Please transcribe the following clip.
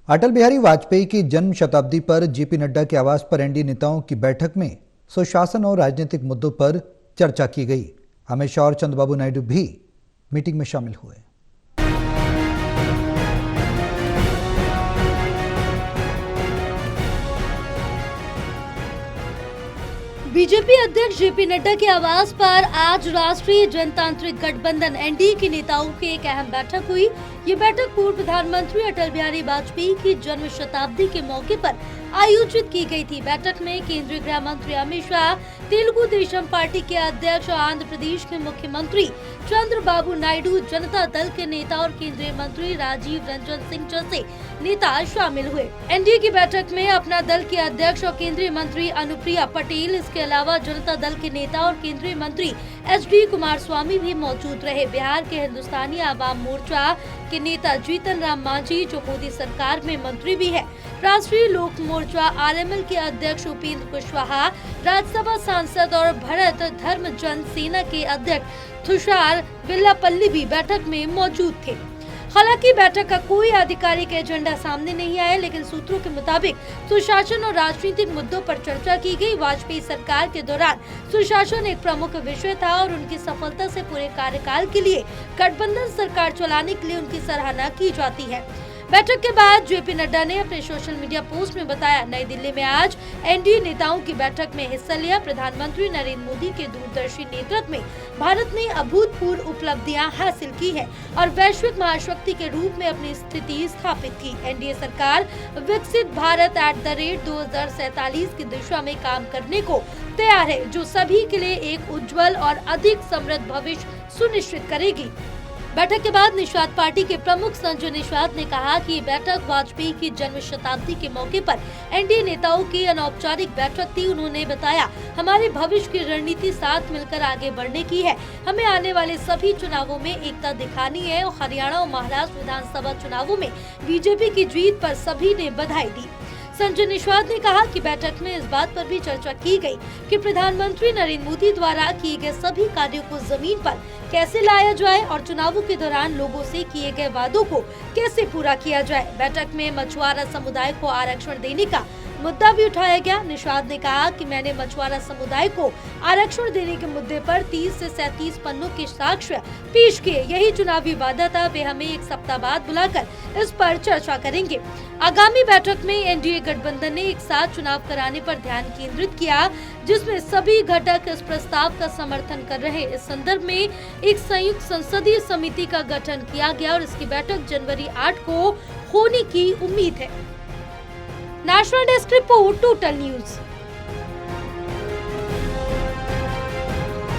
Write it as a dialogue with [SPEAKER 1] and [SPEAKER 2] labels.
[SPEAKER 1] अटल बिहारी वाजपेयी की जन्म शताब्दी पर जेपी नड्डा के आवास पर एनडीए नेताओं की बैठक में सुशासन और राजनीतिक मुद्दों पर चर्चा की गई। अमित शाह और चंद्रबाबू नायडू भी मीटिंग में शामिल हुए।
[SPEAKER 2] बीजेपी अध्यक्ष जेपी नड्डा के आवास पर आज राष्ट्रीय जनतांत्रिक गठबंधन एनडीए के नेताओं की एक अहम बैठक हुई। ये बैठक पूर्व प्रधानमंत्री अटल बिहारी वाजपेयी की जन्म शताब्दी के मौके पर आयोजित की गई थी। बैठक में केंद्रीय गृह मंत्री अमित शाह, तेलुगु देशम पार्टी के अध्यक्ष और आंध्र प्रदेश के मुख्यमंत्री चंद्रबाबू नायडू, जनता दल के नेता और केंद्रीय मंत्री राजीव रंजन सिंह जैसे नेता शामिल हुए। एनडीए की बैठक में अपना दल के अध्यक्ष और केंद्रीय मंत्री अनुप्रिया पटेल, इसके अलावा जनता दल के नेता और केंद्रीय मंत्री एचडी कुमारस्वामी भी मौजूद रहे। बिहार के हिंदुस्तानी आवाम मोर्चा के नेता जीतन राम मांझी, जो मोदी सरकार में मंत्री भी है, राष्ट्रीय लोक मोर्चा आरएमएल के अध्यक्ष उपेंद्र कुशवाहा, राज्यसभा सांसद और भरत धर्मजन सेना के अध्यक्ष तुषार वेल्लापल्ली भी बैठक में मौजूद थे। हालांकि बैठक का कोई आधिकारिक एजेंडा सामने नहीं आया, लेकिन सूत्रों के मुताबिक सुशासन और राजनीतिक मुद्दों पर चर्चा की गई। वाजपेयी सरकार के दौरान सुशासन एक प्रमुख विषय था और उनकी सफलता से पूरे कार्यकाल के लिए गठबंधन सरकार चलाने के लिए उनकी सराहना की जाती है। बैठक के बाद जेपी नड्डा ने अपने सोशल मीडिया पोस्ट में बताया, नई दिल्ली में आज एनडीए नेताओं की बैठक में हिस्सा लिया। प्रधानमंत्री नरेंद्र मोदी के दूरदर्शी नेतृत्व में भारत ने अभूतपूर्व उपलब्धियां हासिल की है और वैश्विक महाशक्ति के रूप में अपनी स्थिति स्थापित की। एनडीए सरकार विकसित भारत @2047 की दिशा में काम करने को तैयार है, जो सभी के लिए एक उज्जवल और अधिक समृद्ध भविष्य सुनिश्चित करेगी। बैठक के बाद निषाद पार्टी के प्रमुख संजय निषाद ने कहा कि ये बैठक वाजपेयी की जन्म शताब्दी के मौके पर एनडीए नेताओं की अनौपचारिक बैठक थी। उन्होंने बताया, हमारे भविष्य की रणनीति साथ मिलकर आगे बढ़ने की है। हमें आने वाले सभी चुनावों में एकता दिखानी है और हरियाणा और महाराष्ट्र विधानसभा चुनावों में बीजेपी की जीत पर सभी ने बधाई दी। संजय निषाद ने कहा कि बैठक में इस बात पर भी चर्चा की गई कि प्रधानमंत्री नरेंद्र मोदी द्वारा किए गए सभी कार्यों को जमीन पर कैसे लाया जाए और चुनावों के दौरान लोगों से किए गए वादों को कैसे पूरा किया जाए। बैठक में मछुआरा समुदाय को आरक्षण देने का मुद्दा भी उठाया गया। निषाद ने कहा कि मैंने मछुआरा समुदाय को आरक्षण देने के मुद्दे पर 30 से 37 पन्नों के साक्ष्य पेश किए। यही चुनावी वादा था। वे हमें एक सप्ताह बाद बुलाकर इस पर चर्चा करेंगे। आगामी बैठक में एनडीए गठबंधन ने एक साथ चुनाव कराने पर ध्यान केंद्रित किया, जिसमें सभी घटक इस प्रस्ताव का समर्थन कर रहे। इस संदर्भ में एक संयुक्त संसदीय समिति का गठन किया गया और इसकी बैठक जनवरी 8 को होने की उम्मीद है। National desk report, total news.